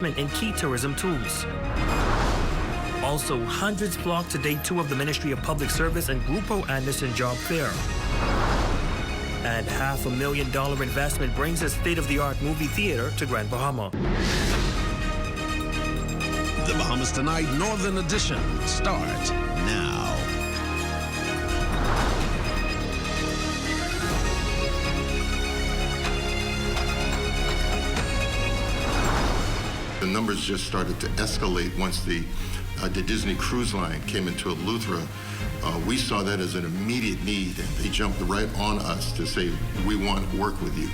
in key tourism tools. Also, hundreds flocked to Day 2 of the Ministry of Public Service and Grupo Anderson Job Fair. And $500,000 investment brings a state-of-the-art movie theater to Grand Bahama. The Bahamas Tonight Northern Edition starts now. The numbers just started to escalate once the Disney Cruise Line came into Eleuthera. We saw that as an immediate need, and they jumped right on us to say, we want to work with you.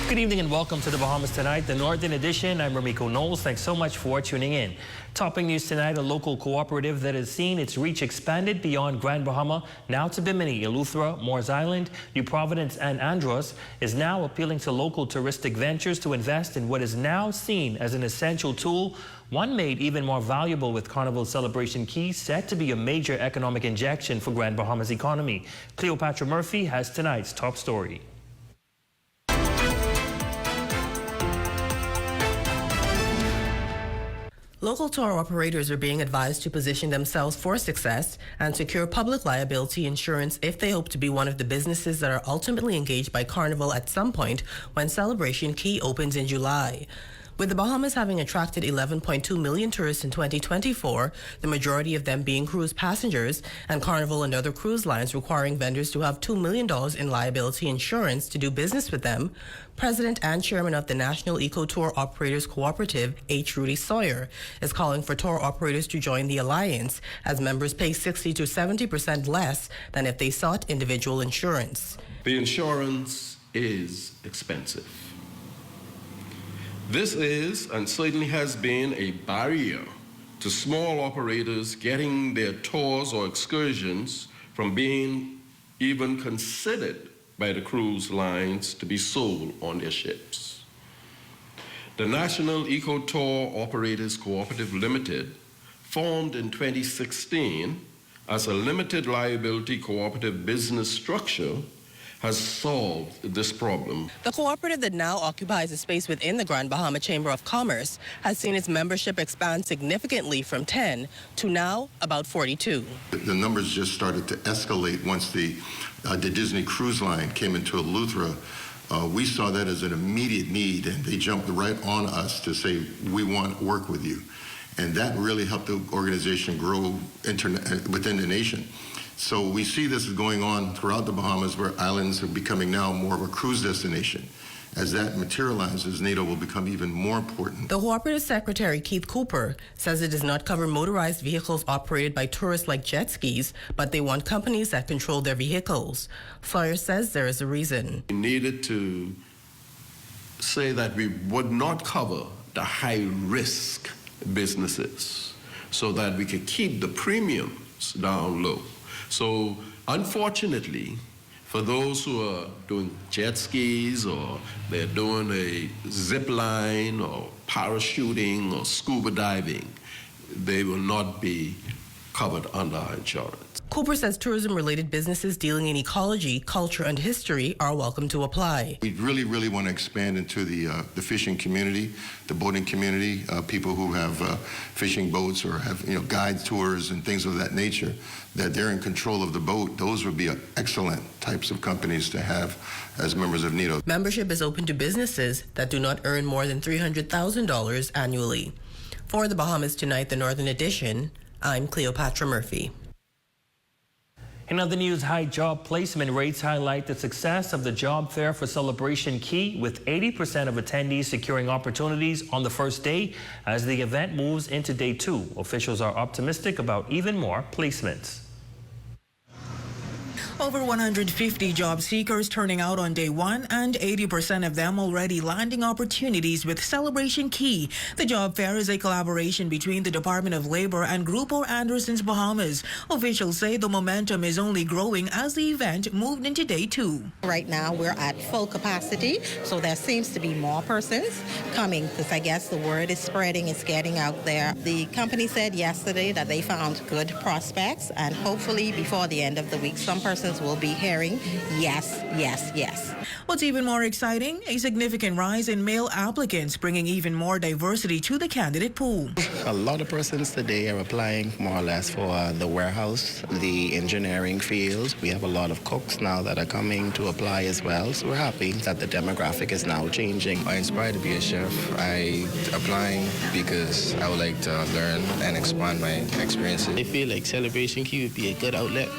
Good evening and welcome to the Bahamas Tonight, the Northern Edition. I'm Ramiko Knowles. Thanks so much for tuning in. Topping news tonight, a local cooperative that has seen its reach expanded beyond Grand Bahama, now to Bimini, Eleuthera, Moores Island, New Providence, and Andros, is now appealing to local touristic ventures to invest in what is now seen as an essential tool, one made even more valuable with Carnival Celebration Key, set to be a major economic injection for Grand Bahama's economy. Cleopatra Murphy has tonight's top story. Local tour operators are being advised to position themselves for success and secure public liability insurance if they hope to be one of the businesses that are ultimately engaged by Carnival at some point when Celebration Key opens in July. With the Bahamas having attracted 11.2 million tourists in 2024, the majority of them being cruise passengers, and Carnival and other cruise lines requiring vendors to have $2 million in liability insurance to do business with them, President and Chairman of the National Eco Tour Operators Cooperative, H. Rudy Sawyer, is calling for tour operators to join the alliance, as members pay 60 to 70% less than if they sought individual insurance. The insurance is expensive. This is and certainly has been a barrier to small operators getting their tours or excursions from being even considered by the cruise lines to be sold on their ships. The National Eco Tour Operators Cooperative Limited, formed in 2016 as a limited liability cooperative business structure, has solved this problem. The cooperative that now occupies a space within the Grand Bahama Chamber of Commerce has seen its membership expand significantly from 10 to now about 42. The numbers just started to escalate once the Disney Cruise Line came into Eleuthera. We saw that as an immediate need, and they jumped right on us to say, we want to work with you. And that really helped the organization grow within the nation. So we see this is going on throughout the Bahamas, where islands are becoming now more of a cruise destination. As that materializes, NATO will become even more important. The cooperative secretary, Keith Cooper, says it does not cover motorized vehicles operated by tourists like jet skis, but they want companies that control their vehicles. Sawyer says there is a reason. We needed to say that we would not cover the high-risk businesses so that we could keep the premiums down low. So, unfortunately, for those who are doing jet skis or they're doing a zip line or parachuting or scuba diving, they will not be covered under our insurance. Cooper says tourism-related businesses dealing in ecology, culture, and history are welcome to apply. We really want to expand into the fishing community, the boating community, people who have fishing boats or have guide tours and things of that nature, that they're in control of the boat. Those would be excellent types of companies to have as members of NATO. Membership is open to businesses that do not earn more than $300,000 annually. For the Bahamas Tonight, the Northern Edition, I'm Cleopatra Murphy. In other news, high job placement rates highlight the success of the job fair for Celebration Key, with 80% of attendees securing opportunities on the first day. As the event moves into Day 2, officials are optimistic about even more placements. Over 150 job seekers turning out on day one, and 80% of them already landing opportunities with Celebration Key. The job fair is a collaboration between the Department of Labor and Grupo Anderson's Bahamas. Officials say the momentum is only growing as the event moved into day 2. Right now we're at full capacity, so there seems to be more persons coming because I guess the word is spreading, it's getting out there. The company said yesterday that they found good prospects, and hopefully before the end of the week some persons persons will be hearing yes, yes, yes. What's even more exciting, a significant rise in male applicants, bringing even more diversity to the candidate pool. A lot of persons today are applying more or less for the warehouse, the engineering field. We have a lot of cooks now that are coming to apply as well. So we're happy that the demographic is now changing. I'm inspired to be a chef. I'm applying because I would like to learn and expand my experiences. I feel like Celebration Key would be a good outlet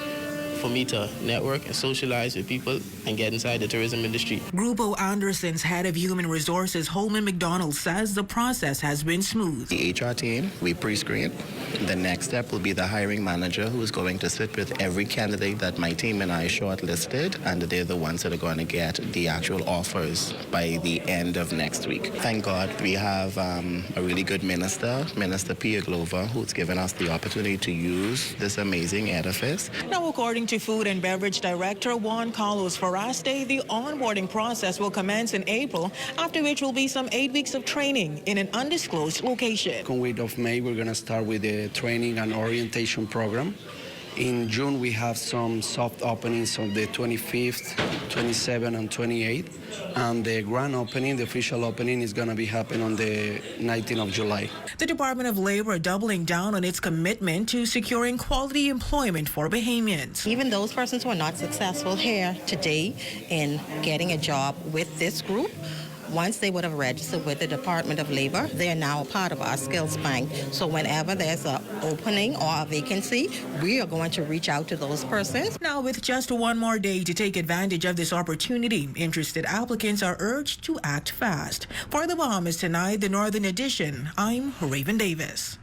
for me to network and socialize with people and get inside the tourism industry. Grupo Anderson's head of human resources, Holman McDonald, says the process has been smooth. The HR team, we pre-screen. The next step will be the hiring manager, who is going to sit with every candidate that my team and I shortlisted, and they're the ones that are going to get the actual offers by the end of next week. Thank God we have a really good minister, Minister Pia Glover, who's given us the opportunity to use this amazing edifice. Now, according to Food and Beverage Director Juan Carlos Faraste, the onboarding process will commence in April, after which will be some 8 weeks of training in an undisclosed location. Second week of May, we're going to start with the training and orientation program. In June, we have some soft openings on the 25th, 27th, and 28th. And the grand opening, the official opening, is going to be happening on the 19th of July. The Department of Labor doubling down on its commitment to securing quality employment for Bahamians. Even those persons who are not successful here today in getting a job with this group, once they would have registered with the Department of Labor, they are now a part of our skills bank. So whenever there's an opening or a vacancy, we are going to reach out to those persons. Now, with just one more day to take advantage of this opportunity, interested applicants are urged to act fast. For the Bahamas Tonight, the Northern Edition, I'm Raven Davis.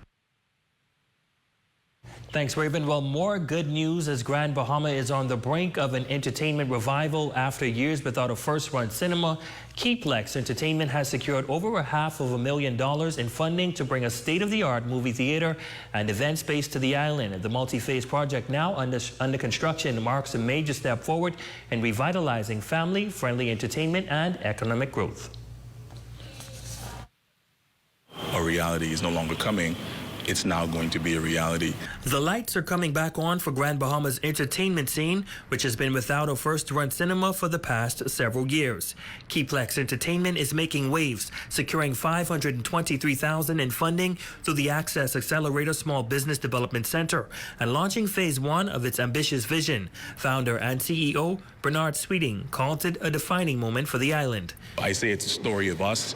Thanks, Raven. Well, more good news as Grand Bahama is on the brink of an entertainment revival after years without a first-run cinema. Keyplex Entertainment has secured over $500,000 in funding to bring a state-of-the-art movie theater and event space to the island. The multi-phase project, now under construction, marks a major step forward in revitalizing family-friendly entertainment and economic growth. A reality is no longer coming. It's now going to be a reality. The lights are coming back on for Grand Bahama's entertainment scene, which has been without a first-run cinema for the past several years. Keyplex Entertainment is making waves, securing $523,000 in funding through the Access Accelerator Small Business Development Center and launching Phase 1 of its ambitious vision. Founder and CEO Bernard Sweeting called it a defining moment for the island. I say it's a story of us.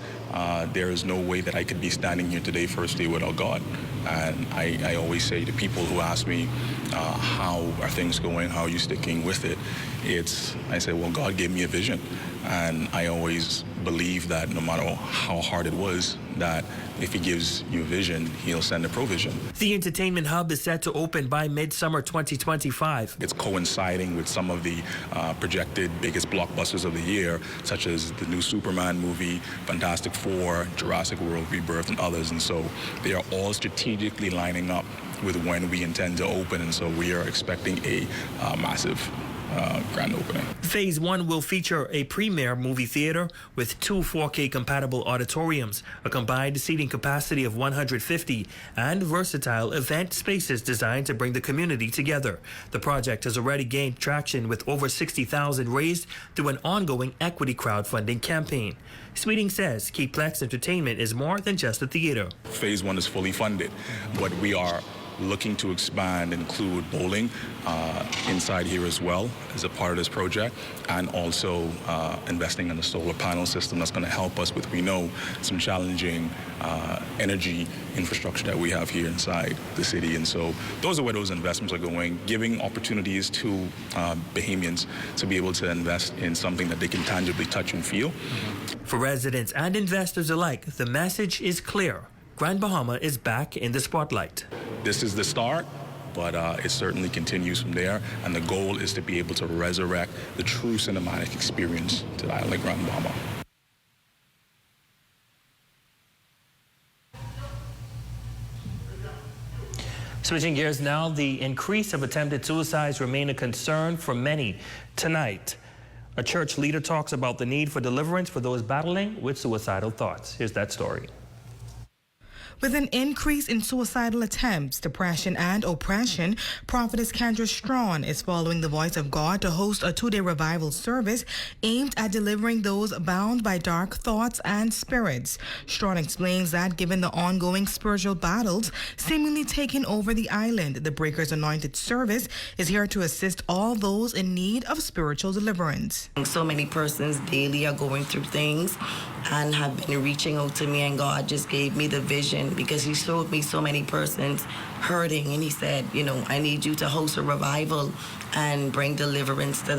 There is no way that I could be standing here today first day without God. And I always say to people who ask me, how are things going? How are you sticking with it? I say, well, God gave me a vision. And I always believe that no matter how hard it was, that if he gives you a vision, he'll send a provision. The entertainment hub is set to open by midsummer 2025. It's coinciding with some of the projected biggest blockbusters of the year, such as the new Superman movie, Fantastic Four, Jurassic World Rebirth, and others. And so they are all strategically lining up with when we intend to open. And so we are expecting a massive grand opening. Phase 1 will feature a premier movie theater with 2 4K compatible auditoriums, a combined seating capacity of 150, and versatile event spaces designed to bring the community together. The project has already gained traction with over $60,000 raised through an ongoing equity crowdfunding campaign. Sweeting says Keyplex Entertainment is more than just a theater. Phase 1 is fully funded, but we are looking to expand, include bowling inside here as well as a part of this project, and also investing in a solar panel system that's going to help us with, we know, some challenging energy infrastructure that we have here inside the city. And so those are where those investments are going, giving opportunities to Bahamians to be able to invest in something that they can tangibly touch and feel. For residents and investors alike, the message is clear. Grand Bahama is back in the spotlight. This is the start, but it certainly continues from there. And the goal is to be able to resurrect the true cinematic experience to the island of Grand Bahama. Switching gears now, the increase of attempted suicides remain a concern for many. Tonight, a church leader talks about the need for deliverance for those battling with suicidal thoughts. Here's that story. With an increase in suicidal attempts, depression, and oppression, Prophetess Kendra Strawn is following the voice of God to host a 2-day revival service aimed at delivering those bound by dark thoughts and spirits. Strawn explains that given the ongoing spiritual battles seemingly taking over the island, the Breakers Anointed service is here to assist all those in need of spiritual deliverance. So many persons daily are going through things and have been reaching out to me, and God just gave me the vision because he showed me so many persons hurting, and he said, I need you to host a revival and bring deliverance to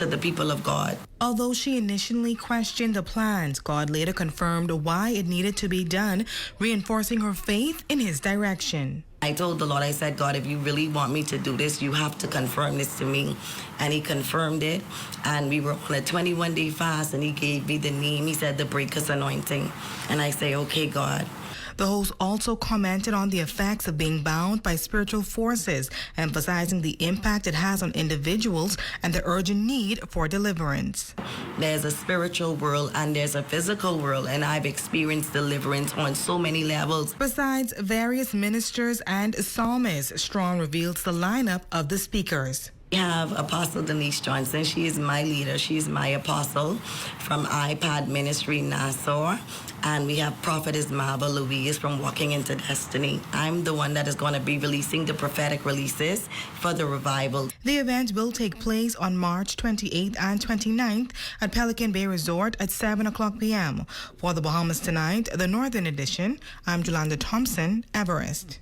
the people of God. Although she initially questioned the plans, God later confirmed why it needed to be done, reinforcing her faith in his direction. I told the Lord, I said, God, if you really want me to do this, you have to confirm this to me. And he confirmed it. And we were on a 21-day fast, and he gave me the name. He said, the Breakers Anointing. And I say, okay, God. The host also commented on the effects of being bound by spiritual forces, emphasizing the impact it has on individuals and the urgent need for deliverance. There's a spiritual world and there's a physical world, and I've experienced deliverance on so many levels. Besides various ministers and psalmists, Strawn reveals the lineup of the speakers. We have Apostle Denise Johnson. She is my leader. She is my apostle from iPad Ministry, Nassau. And we have Prophetess Marva Louise from Walking into Destiny. I'm the one that is going to be releasing the prophetic releases for the revival. The event will take place on March 28th and 29th at Pelican Bay Resort at 7 o'clock p.m. For the Bahamas Tonight, the Northern Edition, I'm Jolanda Thompson, Everest.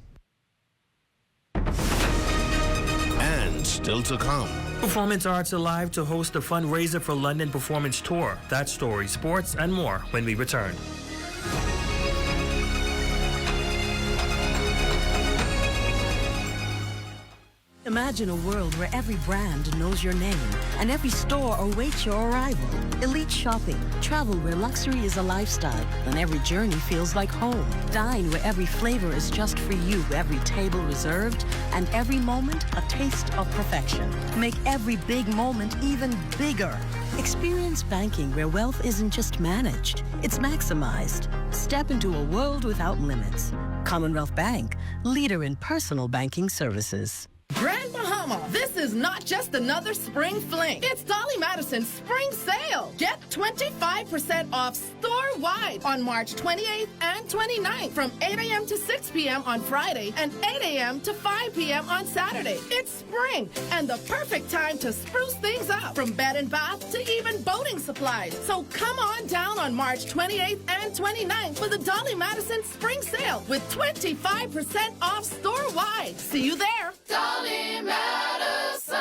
And still to come. Performance Arts Alive to host a fundraiser for London Performance Tour. That story, sports, and more when we return. Imagine a world where every brand knows your name and every store awaits your arrival. Elite shopping, travel where luxury is a lifestyle and every journey feels like home. Dine where every flavor is just for you, every table reserved, and every moment a taste of perfection. Make every big moment even bigger. Experience banking where wealth isn't just managed, it's maximized. Step into a world without limits. Commonwealth Bank, leader in personal banking services. Grand Bahama, this is not just another spring fling. It's Dolly Madison's spring sale. Get 25% off store-wide on March 28th and 29th from 8 a.m. to 6 p.m. on Friday and 8 a.m. to 5 p.m. on Saturday. It's spring and the perfect time to spruce things up, from bed and bath to even boating supplies. So come on down on March 28th and 29th for the Dolly Madison spring sale with 25% off store-wide. See you there. Dolly Madison.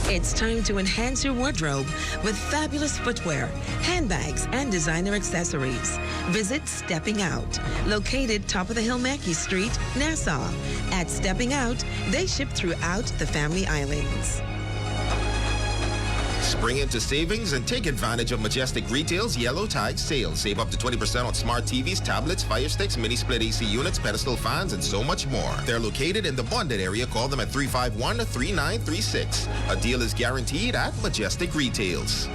It's time to enhance your wardrobe with fabulous footwear, handbags, and designer accessories. Visit Stepping Out, located top of the hill Mackey Street, Nassau. At Stepping Out, they ship throughout the Family Islands. Spring into savings and take advantage of Majestic Retail's Yellow Tide sale. Save up to 20% on smart TVs, tablets, Fire Sticks, mini split AC units, pedestal fans, and so much more. They're located in the bonded area. Call them at 351-3936. A deal is guaranteed at Majestic Retails.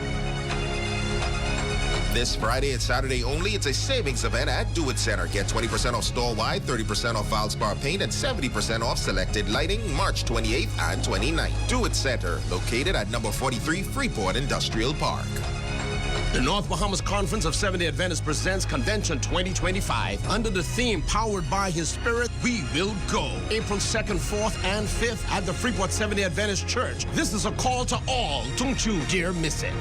This Friday and Saturday only, it's a savings event at Do It Center. Get 20% off store-wide, 30% off Valspar paint, and 70% off selected lighting March 28th and 29th. Do It Center, located at number 43 Freeport Industrial Park. The North Bahamas Conference of Seventh-day Adventists presents Convention 2025 under the theme Powered by His Spirit, We Will Go. April 2nd, 4th, and 5th at the Freeport Seventh-day Adventist Church. This is a call to all. Don't you dare miss it.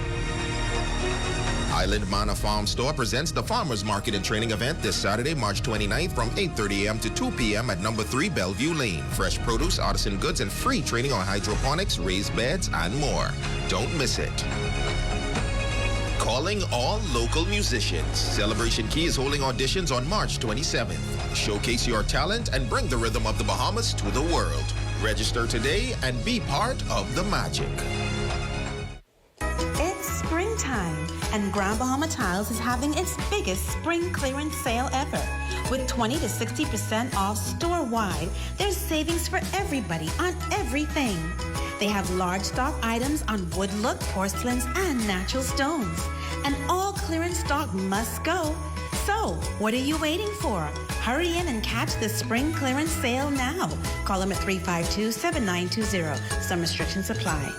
Island Manor Farm Store presents the Farmers Market and Training event this Saturday, March 29th from 8:30 a.m. to 2 p.m. at number 3 Bellevue Lane. Fresh produce, artisan goods, and free training on hydroponics, raised beds, and more. Don't miss it. Calling all local musicians. Celebration Key is holding auditions on March 27th. Showcase your talent and bring the rhythm of the Bahamas to the world. Register today and be part of the magic. It's springtime, and Grand Bahama Tiles is having its biggest spring clearance sale ever. With 20 to 60% off store-wide, there's savings for everybody on everything. They have large stock items on wood look, porcelains, and natural stones. And all clearance stock must go. So, what are you waiting for? Hurry in and catch the spring clearance sale now. Call them at 352-7920. Some restrictions apply.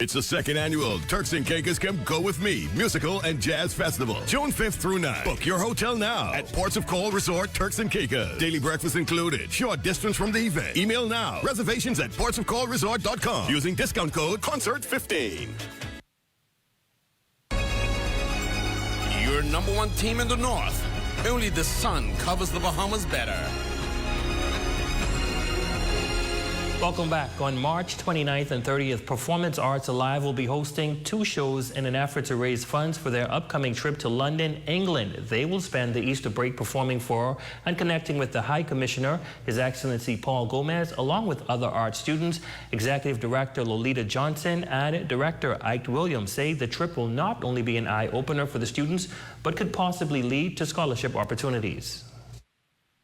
It's the second annual Turks and Caicos Come Go With Me Musical and Jazz Festival, June 5th through 9th. Book your hotel now at Ports of Call Resort, Turks and Caicos. Daily breakfast included. Short distance from the event. Email now. Reservations at portsofcallresort.com using discount code CONCERT15. Your number one team in the North. Only the sun covers the Bahamas better. Welcome back. On March 29th and 30th, Performance Arts Alive will be hosting 2 shows in an effort to raise funds for their upcoming trip to London, England. They will spend the Easter break performing for and connecting with the High Commissioner, His Excellency Paul Gomez, along with other art students. Executive Director Lolita Johnson and Director Ike Williams say the trip will not only be an eye-opener for the students, but could possibly lead to scholarship opportunities.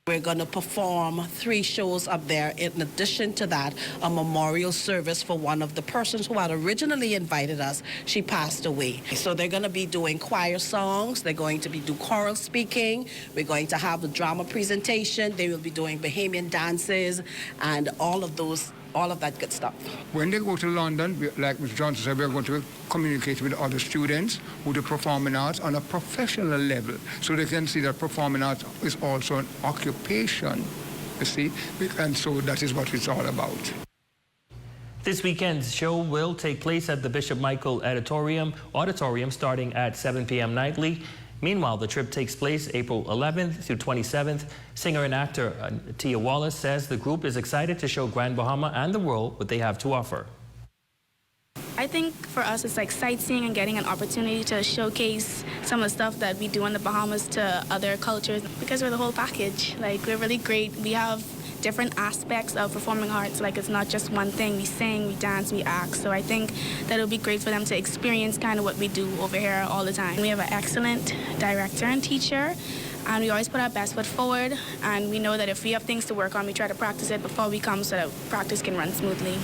We're going to perform 3 shows up there. In addition to that, a memorial service for one of the persons who had originally invited us. She passed away. So they're going to be doing choir songs. They're going to be do choral speaking. We're going to have a drama presentation. They will be doing Bahamian dances and all of that good stuff. When they go to London, like Mr. Johnson said, we're going to communicate with other students who do performing arts on a professional level, so they can see that performing arts is also an occupation, you see, and so that is what it's all about. This weekend's show will take place at the Bishop Michael Auditorium starting at 7 p.m. nightly. Meanwhile, the trip takes place April 11th through 27th. Singer and actor Tia Wallace says the group is excited to show Grand Bahama and the world what they have to offer. I think for us it's like sightseeing and getting an opportunity to showcase some of the stuff that we do in the Bahamas to other cultures, because we're the whole package. Like, we're really great. We have different aspects of performing arts. Like, it's not just one thing. We sing, we dance, we act. So I think that it'll be great for them to experience kind of what we do over here all the time. We have an excellent director and teacher, and we always put our best foot forward. And we know that if we have things to work on, we try to practice it before we come so that practice can run smoothly.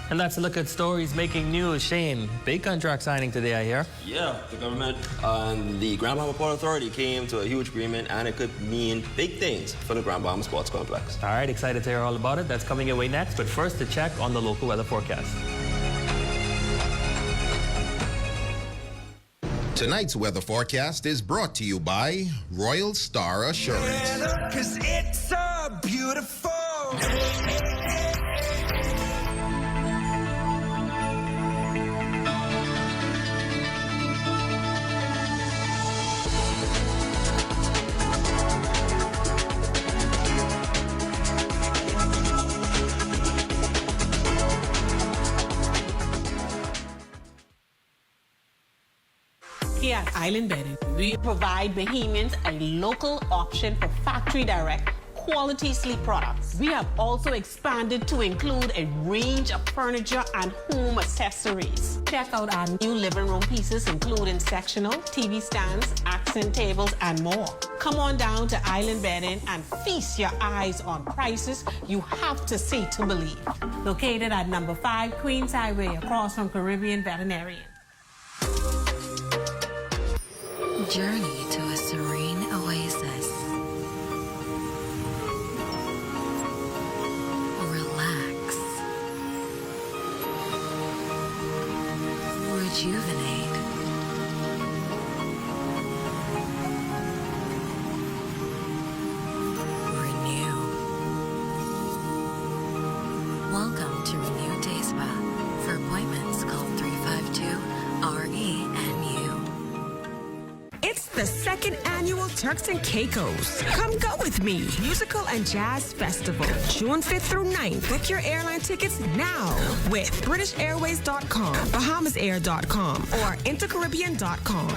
And that's a look at stories making news. Shane, big contract signing today, I hear. Yeah, the government and the Grand Bahama Port Authority came to a huge agreement, and it could mean big things for the Grand Bahama Sports Complex. All right, excited to hear all about it. That's coming your way next. But first, to check on the local weather forecast. Tonight's weather forecast is brought to you by Royal Star Assurance. Yeah, 'cause it's so beautiful. Here at Island Bedding, we provide Bahamians a local option for factory direct quality sleep products. We have also expanded to include a range of furniture and home accessories. Check out our new living room pieces, including sectional, TV stands, accent tables, and more. Come on down to Island Bedding and feast your eyes on prices you have to see to believe. Located at number 5 Queens Highway, across from Caribbean Veterinarian. Journey to a serene oasis. Relax. Rejuvenate. Renew. Welcome to Renew Day Spa. For appointments, call 352-RENU. It's the second annual Turks and Caicos Come Go With Me Musical and Jazz Festival, June 5th through 9th. Book your airline tickets now with BritishAirways.com, BahamasAir.com, or InterCaribbean.com.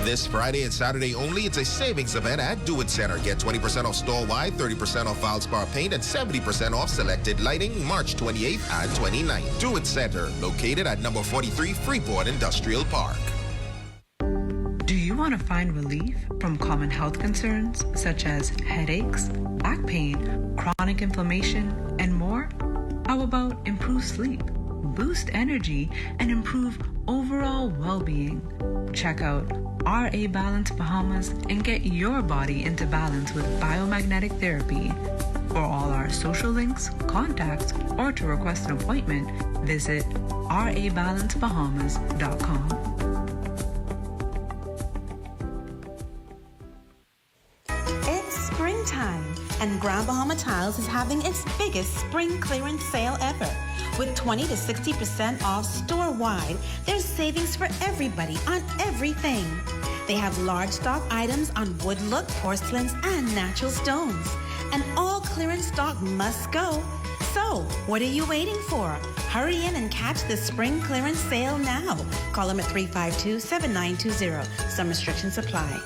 This Friday and Saturday only, it's a savings event at Do It Center. Get 20% off store-wide, 30% off Valspar paint, and 70% off selected lighting March 28th and 29th. Do It Center, located at number 43 Freeport Industrial Park. Do you want to find relief from common health concerns such as headaches, back pain, chronic inflammation, and more? How about improved sleep? boost energy, and improve overall well-being. Check out RA Balance Bahamas and get your body into balance with biomagnetic therapy. For all our social links, contacts, or to request an appointment, visit rabalancebahamas.com. It's springtime, and Grand Bahama Tiles is having its biggest spring clearance sale ever. With 20 to 60% off store-wide, there's savings for everybody on everything. They have large stock items on wood look, porcelains, and natural stones. And all clearance stock must go. So, what are you waiting for? Hurry in and catch the spring clearance sale now. Call them at 352-7920. Some restrictions apply.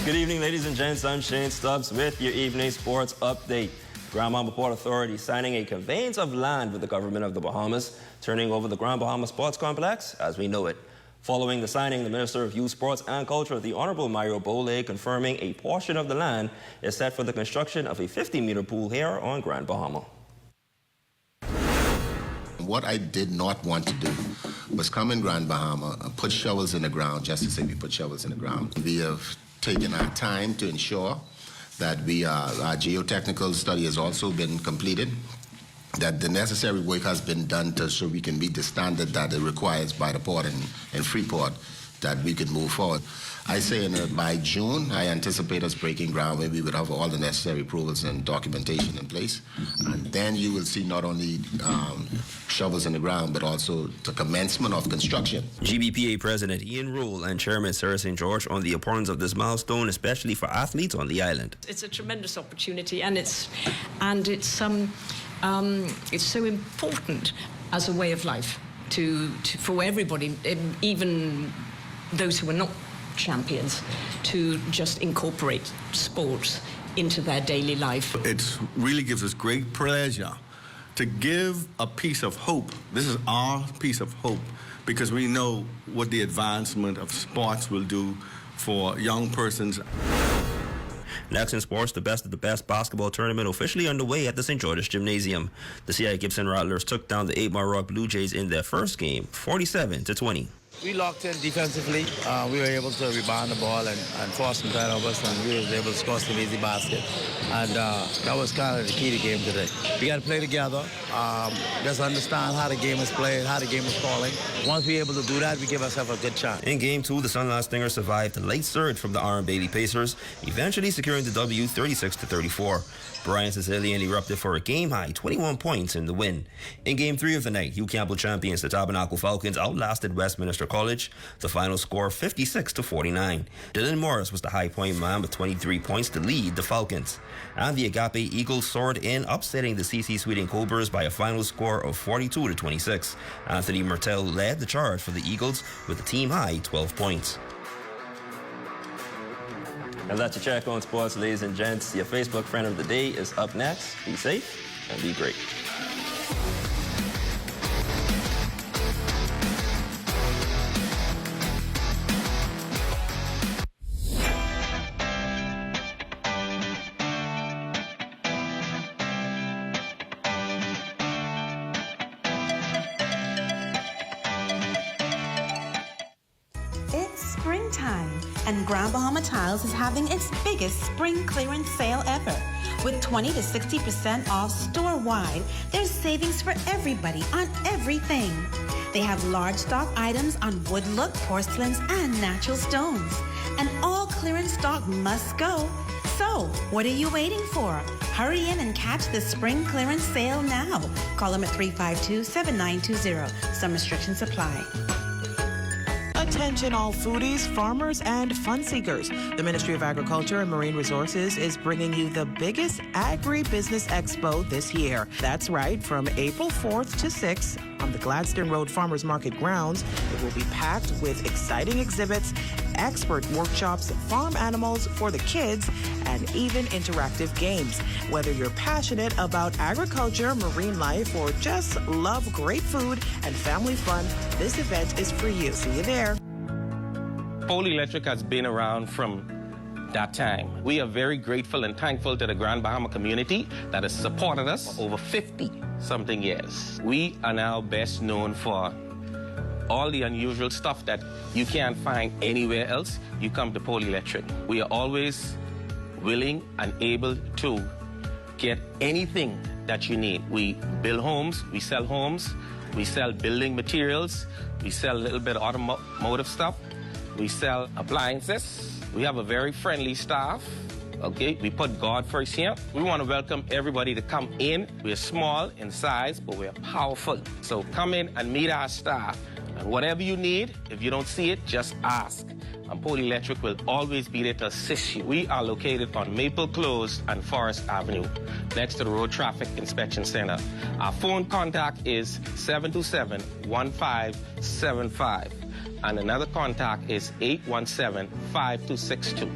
Good evening, ladies and gents. I'm Shane Stubbs with your evening sports update. Grand Bahama Port Authority signing a conveyance of land with the government of the Bahamas, turning over the Grand Bahama Sports Complex as we know it. Following the signing, the Minister of Youth, Sports and Culture, the Honorable Mario Bole, confirming a portion of the land is set for the construction of a 50-meter pool here on Grand Bahama. What I did not want to do was come in Grand Bahama and put shovels in the ground just to say we put shovels in the ground. We have taken our time to ensure that our geotechnical study has also been completed, that the necessary work has been done so we can meet the standard that it requires by the port and Freeport, that we can move forward. I say by June, I anticipate us breaking ground where we would have all the necessary approvals and documentation in place. And then you will see not only shovels in the ground, but also the commencement of construction. GBPA President Ian Rule and Chairman Sarah St. George on the importance of this milestone, especially for athletes on the island. It's a tremendous opportunity, and it's so important as a way of life for everybody, even those who are not champions, to just incorporate sports into their daily life. It really gives us great pleasure to give a piece of hope. This is our piece of hope, because we know what the advancement of sports will do for young persons. Next in sports, the best of the best basketball tournament officially underway at the St. George's Gymnasium. The C.I. Gibson Rattlers took down the 8 Mile Rock Blue Jays in their first game, 47-20. We locked in defensively. We were able to rebound the ball and force some turnovers, and we were able to score some easy basket. And that was kind of the key to the game today. We got to play together, just understand how the game is played, how the game is falling. Once we're able to do that, we give ourselves a good chance. In Game 2, the Sunlight Stingers survived the late surge from the Aaron Bailey Pacers, eventually securing the W 36-34. Brian Sicilian erupted for a game-high 21 points in the win. In Game 3 of the night, Hugh Campbell champions, the Tabernacle Falcons, outlasted Westminster College. The final score 56-49. Dylan Morris was the high point man with 23 points to lead the Falcons. And the Agape Eagles soared in, upsetting the CC Sweeting Cobras by a final score of 42-26. Anthony Mertel led the charge for the Eagles with a team-high 12 points. And that's your check on sports, ladies and gents. Your Facebook friend of the day is up next. Be safe and be great. And Grand Bahama Tiles is having its biggest spring clearance sale ever. With 20 to 60% off store-wide, there's savings for everybody on everything. They have large stock items on wood look, porcelains, and natural stones. And all clearance stock must go. So, what are you waiting for? Hurry in and catch the spring clearance sale now. Call them at 352-7920. Some restrictions apply. Attention all foodies, farmers, and fun seekers. The Ministry of Agriculture and Marine Resources is bringing you the biggest agribusiness expo this year. That's right, from April 4th to 6th on the Gladstone Road Farmers Market grounds. It will be packed with exciting exhibits expert workshops, farm animals for the kids, and even interactive games. Whether you're passionate about agriculture, marine life, or just love great food and family fun, this event is for you. See you there. Pole Electric has been around from that time. We are very grateful and thankful to the Grand Bahama community that has supported us for over 50-something years. We are now best known for all the unusual stuff that you can't find anywhere else. You come to Pole Electric. We are always willing and able to get anything that you need. We build homes, we sell building materials, we sell a little bit of automotive stuff, we sell appliances. We have a very friendly staff, okay? We put God first here. We want to welcome everybody to come in. We're small in size, but we're powerful. So come in and meet our staff. And whatever you need, if you don't see it, just ask. And Pole Electric will always be there to assist you. We are located on Maple Close and Forest Avenue, next to the Road Traffic Inspection Center. Our phone contact is 727-1575. And another contact is 817-5262.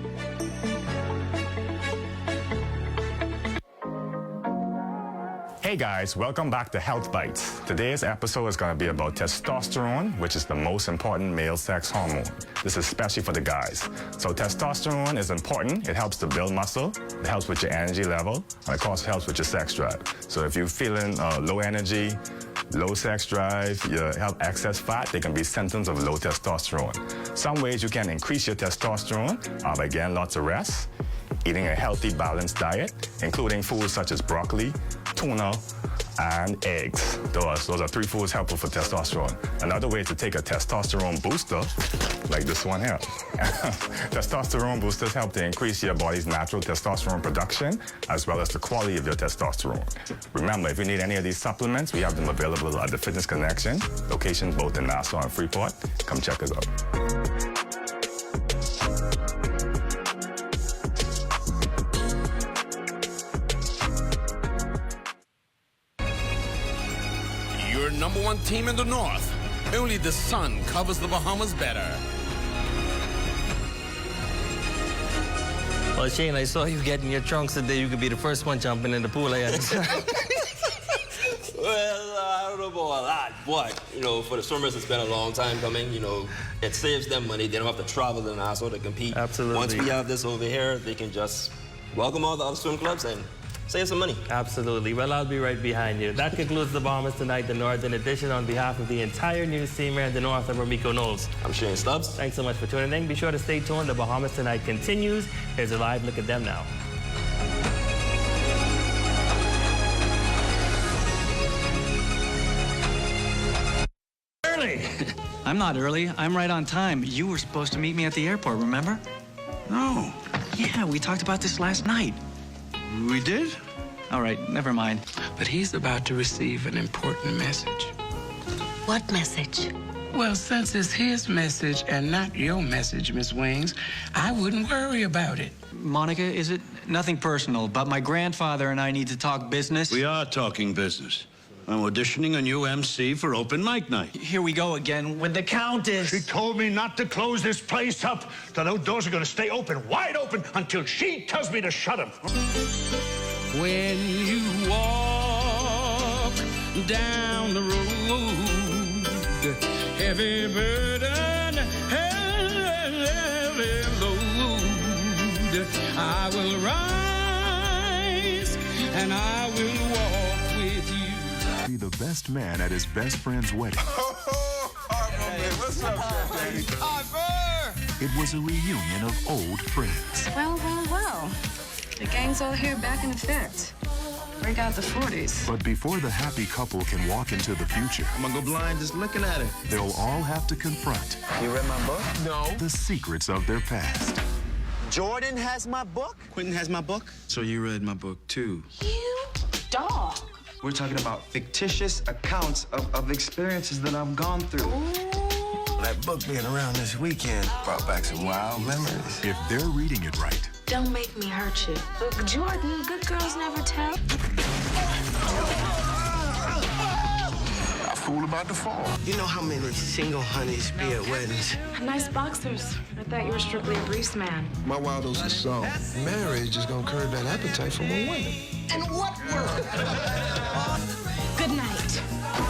Hey guys, welcome back to Health Bites. Today's episode is going to be about testosterone, which is the most important male sex hormone. This is especially for the guys. So testosterone is important. It helps to build muscle, it helps with your energy level, and of course it helps with your sex drive. So if you're feeling low energy, low sex drive, you have excess fat, they can be symptoms of low testosterone. Some ways you can increase your testosterone are by getting lots of rest, eating a healthy, balanced diet, including foods such as broccoli, tuna, and eggs. Those are 3 foods helpful for testosterone. Another way is to take a testosterone booster, like this one here. Testosterone boosters help to increase your body's natural testosterone production, as well as the quality of your testosterone. Remember, if you need any of these supplements, we have them available at the Fitness Connection, locations both in Nassau and Freeport. Come check us out. Number 1 team in the North. Only the sun covers the Bahamas better. Well, Shane, I saw you getting your trunks today. You could be the first one jumping in the pool. Well, I don't know about that, but, for the swimmers, it's been a long time coming. It saves them money. They don't have to travel to Nassau to compete. Absolutely. Once we have this over here, they can just welcome all the other swim clubs and save some money. Absolutely. Well, I'll be right behind you. That concludes the Bahamas Tonight, the Northern Edition. On behalf of the entire news team here in the North, I'm Ramiko Knowles. I'm Shane Stubbs. Thanks so much for tuning in. Be sure to stay tuned. The Bahamas Tonight continues. Here's a live look at them now. Early! I'm not early. I'm right on time. You were supposed to meet me at the airport, remember? No. Yeah, we talked about this last night. We did? All right, never mind. But he's about to receive an important message. What message? Well, since it's his message and not your message, Miss Wings, I wouldn't worry about it. Monica, is it nothing personal, but my grandfather and I need to talk business? We are talking business. I'm auditioning a new MC for open mic night. Here we go again with the Countess. She told me not to close this place up. The outdoors are going to stay open, wide open, until she tells me to shut them. When you walk down the road, heavy burden, heavy load, I will rise and I will walk with you. Be the best man at his best friend's wedding. What's up, Daddy? It was a reunion of old friends. Well. The gang's all here back in effect. Break out the 40s. But before the happy couple can walk into the future, I'm gonna go blind just looking at it. They'll all have to confront You read my book? No. the secrets of their past. Jordan has my book? Quentin has my book? So you read my book too? You dog. We're talking about fictitious accounts of experiences that I've gone through. That book being around this weekend brought back some wild memories. If they're reading it right, Don't make me hurt you. Jordan, good girls never tell. a fool about to fall. You know how many single honeys be at weddings? Nice boxers. I thought you were strictly a briefs man. My Waldo's a song. Marriage is gonna curb that appetite for more women. In what world? Good night.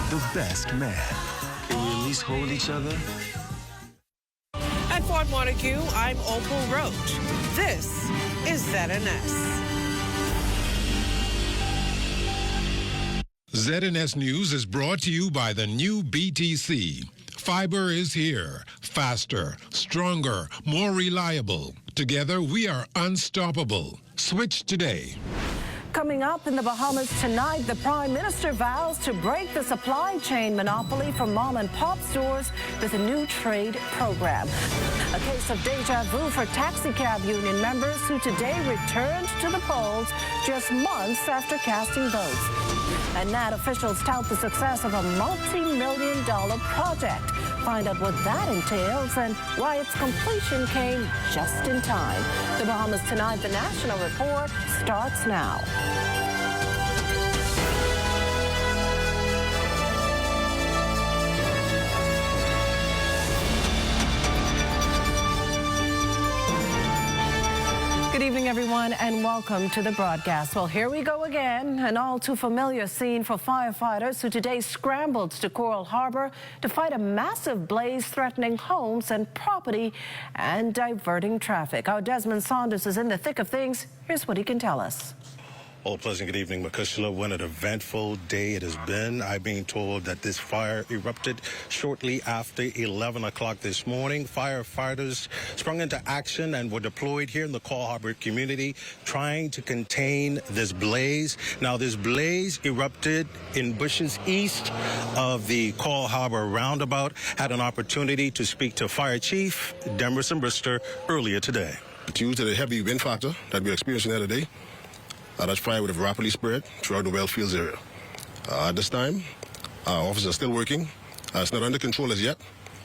The best man. Can we at least hold each other? At Fort Montague, I'm Opal Roach. This is ZNS. ZNS News is brought to you by the new BTC. Fiber is here. Faster, stronger, more reliable. Together, we are unstoppable. Switch today. Coming up in the Bahamas tonight, the Prime Minister vows to break the supply chain monopoly for mom and pop stores with a new trade program. A case of deja vu for taxi cab union members who today returned to the polls just months after casting votes. And NAT officials tout the success of a multi-million-dollar project. Find out what that entails and why its completion came just in time. The Bahamas Tonight, the National Report, starts now. Good evening, everyone, and welcome to the broadcast. Well, here we go again, an all too familiar scene for firefighters who today scrambled to Coral Harbor to fight a massive blaze threatening homes and property and diverting traffic. Our Desmond Saunders is in the thick of things. Here's what he can tell us. All pleasant good evening, Makushla. What an eventful day it has been. I've been told that this fire erupted shortly after 11 o'clock this morning. Firefighters sprung into action and were deployed here in the Coral Harbor community trying to contain this blaze. Now, this blaze erupted in bushes east of the Coral Harbor roundabout. Had an opportunity to speak to Fire Chief Demerson Brister earlier today. Due to the heavy wind factor that we're experiencing here today, that fire would have rapidly spread throughout the Wellfields area. At this time, our officers are still working. It's not under control as yet,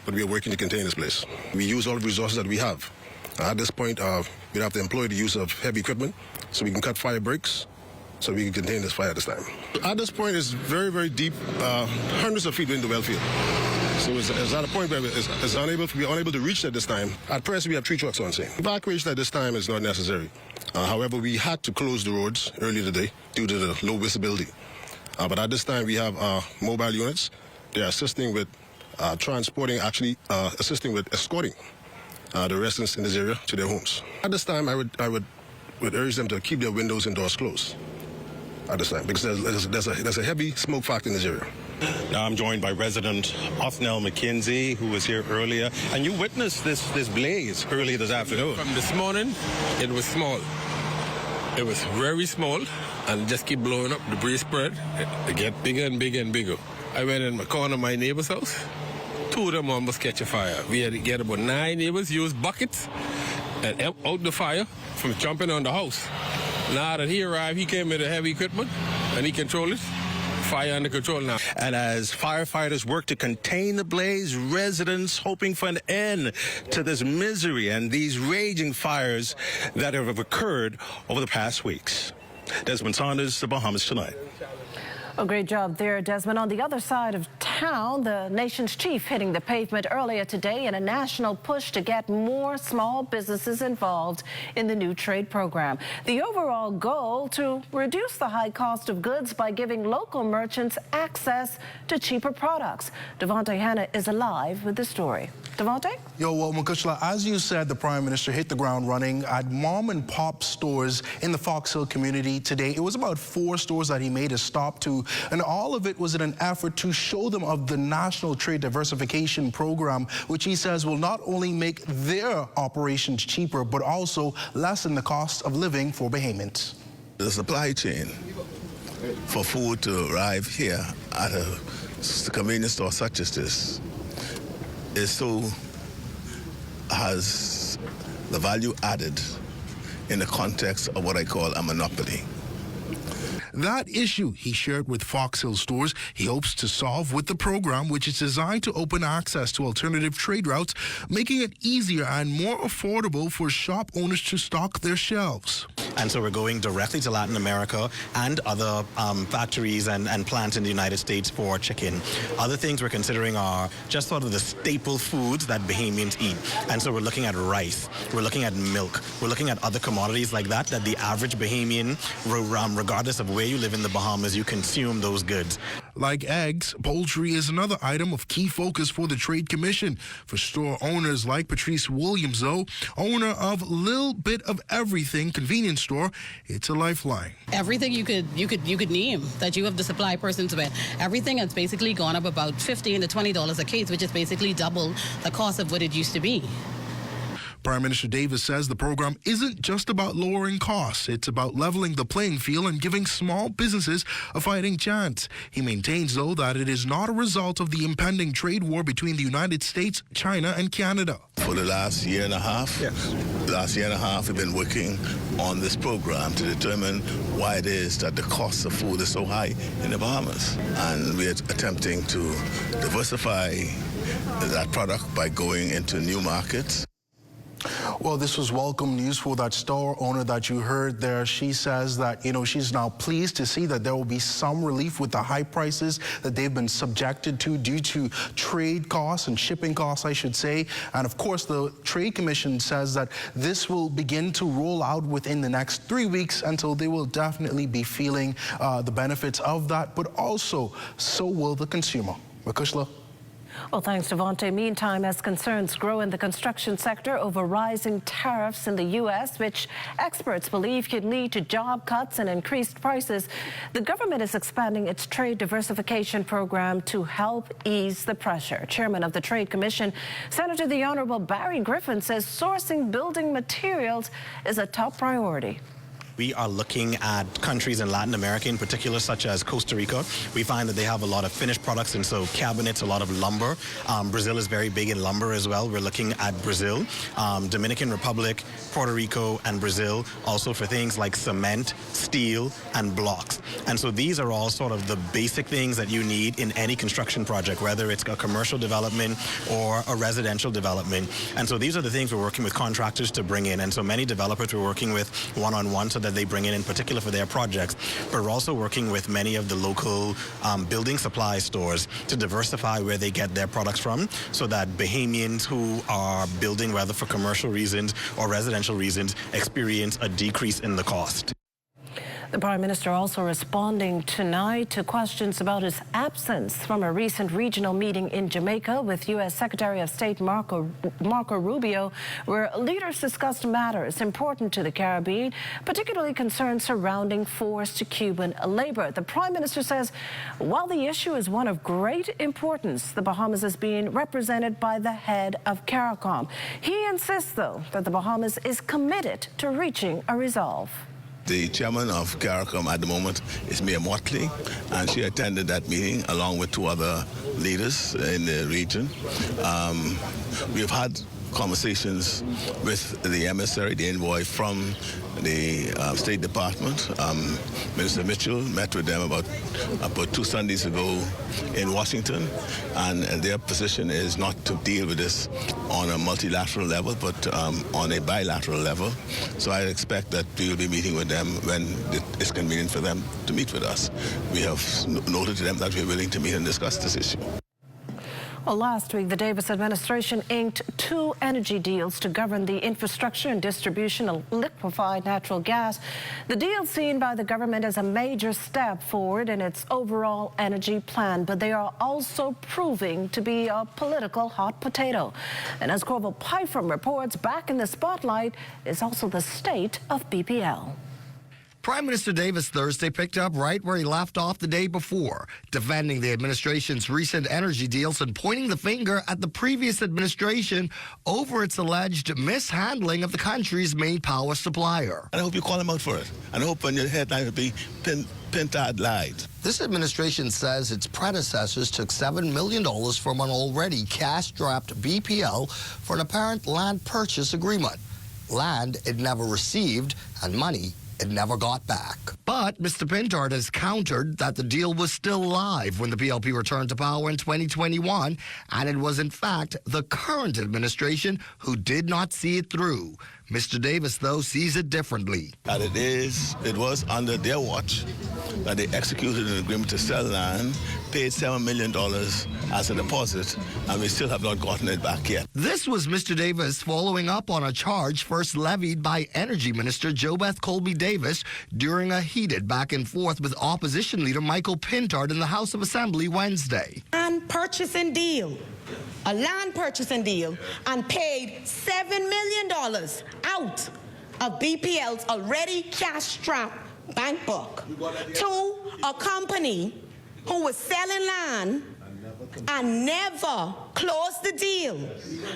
but we are working to contain this place. We use all the resources that we have. At this point, we have to employ the use of heavy equipment so we can cut fire breaks so we can contain this fire at this time. At this point, it's very, very deep, hundreds of feet in the Wellfield. So it's at a point where we are unable to reach at this time. At present, we have 3 trucks on scene. Evacuation at this time is not necessary. However, we had to close the roads earlier today due to the low visibility. But at this time, we have mobile units. They are assisting with assisting with escorting the residents in this area to their homes. At this time, I would urge them to keep their windows and doors closed at this time because there's a heavy smoke factor in this area. Now I'm joined by resident Othniel McKenzie, who was here earlier, and you witnessed this blaze earlier this afternoon. From this morning, it was small. It was very small, and just keep blowing up. The breeze spread. It get bigger and bigger and bigger. I went in my corner of my neighbor's house. 2 of them almost catch a fire. We had to get about 9 neighbors, use buckets, and out the fire from jumping on the house. Now that he arrived, he came with the heavy equipment, and he controlled it. Fire under control now. And as firefighters work to contain the blaze, residents hoping for an end to this misery and these raging fires that have occurred over the past weeks. Desmond Saunders, The Bahamas Tonight. A great job there, Desmond. On the other side of town, the nation's chief hitting the pavement earlier today in a national push to get more small businesses involved in the new trade program. The overall goal to reduce the high cost of goods by giving local merchants access to cheaper products. Devontae Hanna is alive with the story. Devontae? Well, Makushla, as you said, the Prime Minister hit the ground running at mom and pop stores in the Fox Hill community today. It was about 4 stores that he made a stop to, and all of it was in an effort to show them of the National Trade Diversification Program, which he says will not only make their operations cheaper, but also lessen the cost of living for Bahamians. The supply chain for food to arrive here at a convenience store such as this has the value added in the context of what I call a monopoly. That issue he shared with Fox Hill stores he hopes to solve with the program, which is designed to open access to alternative trade routes, making it easier and more affordable for shop owners to stock their shelves. And so we're going directly to Latin America and other factories and plants in the United States for chicken. Other things we're considering are just sort of the staple foods that Bahamians eat. And so we're looking at rice, we're looking at milk, we're looking at other commodities like that the average Bahamian, regardless of where you live in the Bahamas, you consume those goods. Like eggs, poultry is another item of key focus for the Trade Commission. For store owners like Patrice Williams, though, owner of Lil Bit of Everything convenience store, it's a lifeline. Everything you could name that you have the supply persons with, everything has basically gone up about $15 to $20 a case, which is basically double the cost of what it used to be. Prime Minister Davis says the program isn't just about lowering costs. It's about leveling the playing field and giving small businesses a fighting chance. He maintains, though, that it is not a result of the impending trade war between the United States, China, and Canada. For the last year and a half, we've been working on this program to determine why it is that the cost of food is so high in the Bahamas. And we're attempting to diversify that product by going into new markets. Well, this was welcome news for that store owner that you heard there. She says that, she's now pleased to see that there will be some relief with the high prices that they've been subjected to due to trade costs and shipping costs, I should say. And of course, the Trade Commission says that this will begin to roll out within the next 3 weeks, and so they will definitely be feeling the benefits of that, but also so will the consumer. Makushla. Well, thanks, Devontae. Meantime, as concerns grow in the construction sector over rising tariffs in the U.S., which experts believe could lead to job cuts and increased prices, the government is expanding its trade diversification program to help ease the pressure. Chairman of the Trade Commission, Senator the Honorable Barry Griffin, says sourcing building materials is a top priority. We are looking at countries in Latin America in particular, such as Costa Rica. We find that they have a lot of finished products, and so cabinets, a lot of lumber. Brazil is very big in lumber as well. We're looking at Brazil, Dominican Republic, Puerto Rico, and Brazil, also for things like cement, steel, and blocks. And so these are all sort of the basic things that you need in any construction project, whether it's a commercial development or a residential development. And so these are the things we're working with contractors to bring in. And so many developers we're working with one-on-one so that they bring in particular for their projects. But we're also working with many of the local building supply stores to diversify where they get their products from, so that Bahamians who are building, whether for commercial reasons or residential reasons, experience a decrease in the cost. The Prime Minister also responding tonight to questions about his absence from a recent regional meeting in Jamaica with U.S. Secretary of State Marco Rubio, where leaders discussed matters important to the Caribbean, particularly concerns surrounding forced Cuban labor. The Prime Minister says while the issue is one of great importance, the Bahamas is being represented by the head of CARICOM. He insists, though, that the Bahamas is committed to reaching a resolve. The chairman of CARICOM at the moment is Mayor Motley, and she attended that meeting along with 2 other leaders in the region. We've had conversations with the emissary, the envoy from the State Department. Minister Mitchell met with them about 2 Sundays ago in Washington, and their position is not to deal with this on a multilateral level, but on a bilateral level. So I expect that we will be meeting with them when it's convenient for them to meet with us. We have noted to them that we're willing to meet and discuss this issue. Well, last week, the Davis administration inked 2 energy deals to govern the infrastructure and distribution of liquefied natural gas. The deals seen by the government as a major step forward in its overall energy plan, but they are also proving to be a political hot potato. And as Corval Pyfrom reports, back in the spotlight is also the state of BPL. Prime Minister Davis Thursday picked up right where he left off the day before, defending the administration's recent energy deals and pointing the finger at the previous administration over its alleged mishandling of the country's main power supplier. And I hope you call him out for it. And I hope on your headline will be Pintad lied. This administration says its predecessors took $7 million from an already cash-strapped BPL for an apparent land purchase agreement. Land it never received and money it never got back. But Mr. Pintard has countered that the deal was still live when the PLP returned to power in 2021, and it was in fact the current administration who did not see it through. Mr. Davis, though, sees it differently. And it was under their watch that they executed an agreement to sell land, paid $7 million as a deposit, and we still have not gotten it back yet. This was Mr. Davis following up on a charge first levied by Energy Minister JoBeth Colby Davis during a heated back and forth with opposition leader Michael Pintard in the House of Assembly Wednesday. Land purchasing deal, a land purchasing deal, and paid $7 million out of BPL's already cash-strapped bank book to a company who was selling land and never closed the deal.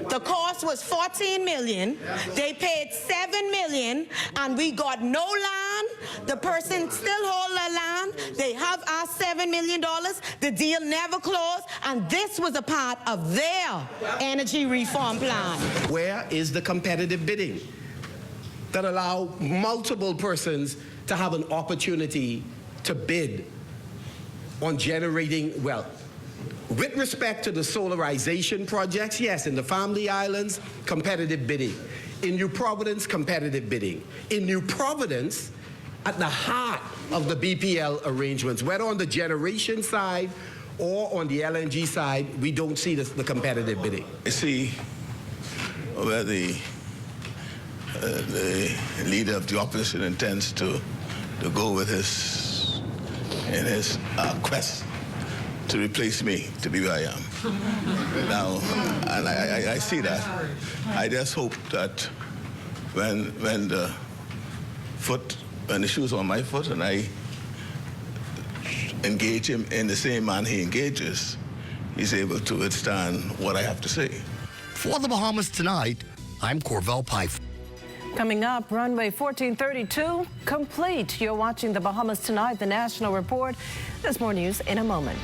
The cost was $14 million. They paid $7 million, and we got no land. The person still hold their land. They have our $7 million. The deal never closed, and this was a part of their energy reform plan. Where is the competitive bidding that allow multiple persons to have an opportunity to bid on generating wealth? With respect to the solarization projects, yes, in the Family Islands, competitive bidding. In New Providence, competitive bidding. In New Providence, at the heart of the BPL arrangements, whether on the generation side or on the LNG side, we don't see the competitive bidding. You see where the leader of the opposition intends to go with his quest to replace me to be where I am. Now, and I see that. I just hope that when the shoe's on my foot and I engage him in the same manner he engages, he's able to withstand what I have to say. For the Bahamas Tonight, I'm Corvell Pife. Coming up, runway 1432 complete. You're watching the Bahamas Tonight, the National Report. There's more news in a moment.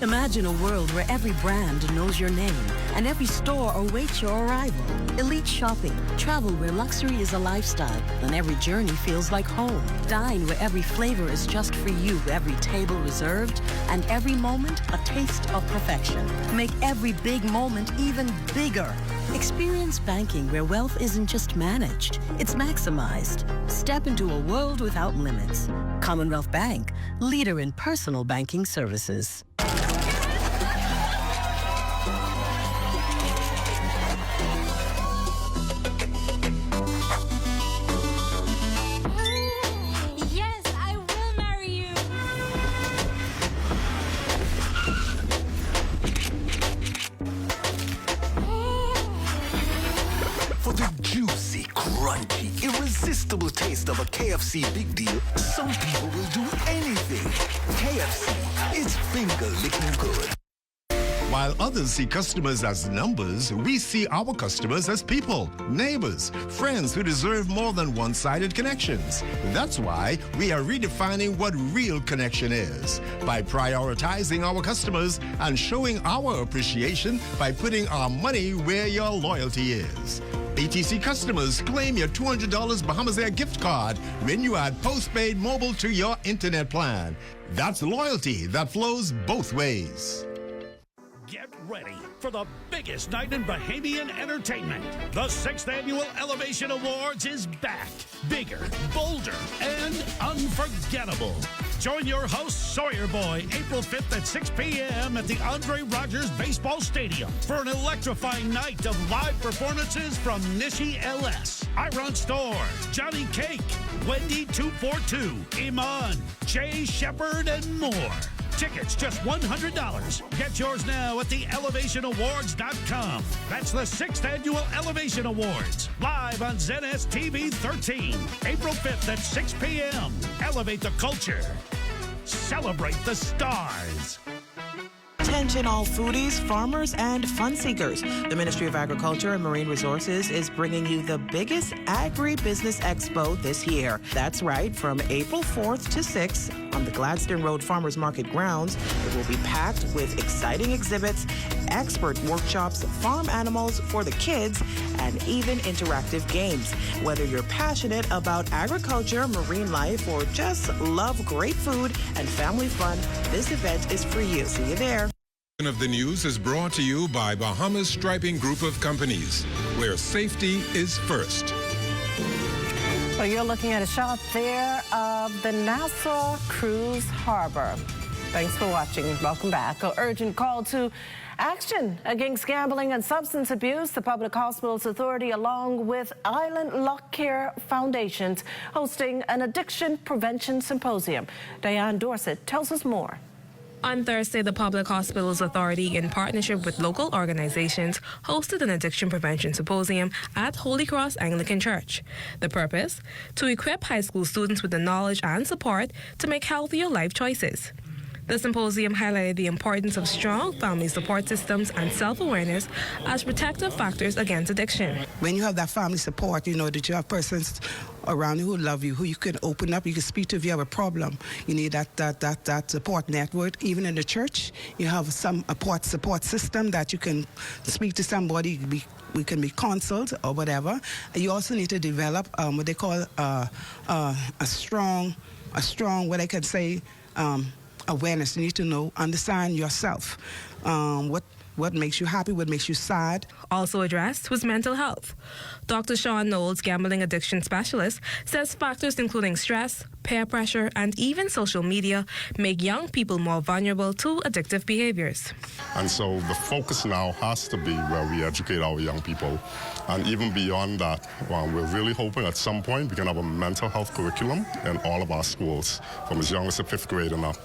Imagine a world where every brand knows your name and every store awaits your arrival. Elite shopping, travel where luxury is a lifestyle and every journey feels like home. Dine where every flavor is just for you, every table reserved, and every moment a taste of perfection. Make every big moment even bigger. Experience banking where wealth isn't just managed, it's maximized. Step into a world without limits. Commonwealth Bank, leader in personal banking services. Irresistible taste of a KFC big deal, some people will do anything. KFC, it's finger-licking good. While others see customers as numbers, we see our customers as people, neighbors, friends who deserve more than one-sided connections. That's why we are redefining what real connection is by prioritizing our customers and showing our appreciation by putting our money where your loyalty is. BTC customers, claim your $200 Bahamas Air gift card when you add postpaid mobile to your internet plan. That's loyalty that flows both ways. Get ready for the biggest night in Bahamian entertainment. The 6th Annual Elevation Awards is back. Bigger, bolder, and unforgettable. Join your host, Sawyer Boy, April 5th at 6 p.m. at the Andre Rogers Baseball Stadium for an electrifying night of live performances from Nishi LS, Iron Store, Johnny Cake, Wendy 242, Iman, Jay Shepard, and more. Tickets just $100. Get yours now at theelevationawards.com. That's the 6th Annual Elevation Awards, live on ZS TV 13, April 5th at 6 p.m. Elevate the culture. Celebrate the stars. Attention all foodies, farmers, and fun seekers. The Ministry of Agriculture and Marine Resources is bringing you the biggest agribusiness expo this year. That's right, from April 4th to 6th, on the Gladstone Road Farmers Market grounds. It will be packed with exciting exhibits, expert workshops, farm animals for the kids, and even interactive games. Whether you're passionate about agriculture, marine life, or just love great food and family fun, this event is for you. See you there. Of the news is brought to you by Bahamas Striping Group of Companies, where safety is first. Well, you're looking at a shot there of the Nassau Cruise Harbor. Thanks for watching. Welcome back. An urgent call to action against gambling and substance abuse. The Public Hospitals Authority, along with Island Lock Care Foundations, hosting an addiction prevention symposium. Diane Dorsett tells us more. On Thursday, the Public Hospitals Authority, in partnership with local organizations, hosted an addiction prevention symposium at Holy Cross Anglican Church. The purpose? To equip high school students with the knowledge and support to make healthier life choices. The symposium highlighted the importance of strong family support systems and self-awareness as protective factors against addiction. When you have that family support, you know that you have persons around you who love you, who you can open up, you can speak to if you have a problem. You need that support network. Even in the church, you have some support system that you can speak to somebody. We can be consults or whatever. You also need to develop what they call a strong, what I can say, awareness. You need to know, understand yourself. What makes you happy, what makes you sad. Also addressed was mental health. Dr. Sean Knowles, gambling addiction specialist, says factors including stress, peer pressure, and even social media make young people more vulnerable to addictive behaviors. And so the focus now has to be where we educate our young people. And even beyond that, we're really hoping at some point we can have a mental health curriculum in all of our schools, from as young as the 5th grade and up.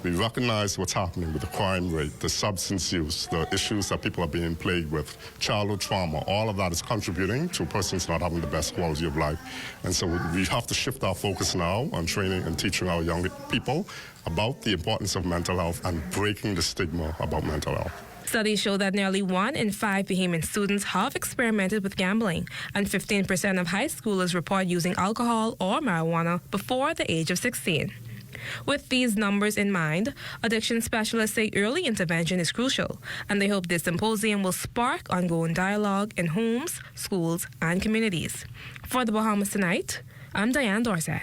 We recognize what's happening with the crime rate, the substance use, the issues that people are being plagued with, childhood trauma. All of that is contributing to persons not having the best quality of life. And so we have to shift our focus now on training and teaching our young people about the importance of mental health and breaking the stigma about mental health. Studies show that nearly 1 in 5 Bahamian students have experimented with gambling, and 15% of high schoolers report using alcohol or marijuana before the age of 16. With these numbers in mind, addiction specialists say early intervention is crucial, and they hope this symposium will spark ongoing dialogue in homes, schools, and communities. For the Bahamas Tonight, I'm Diane Dorsett.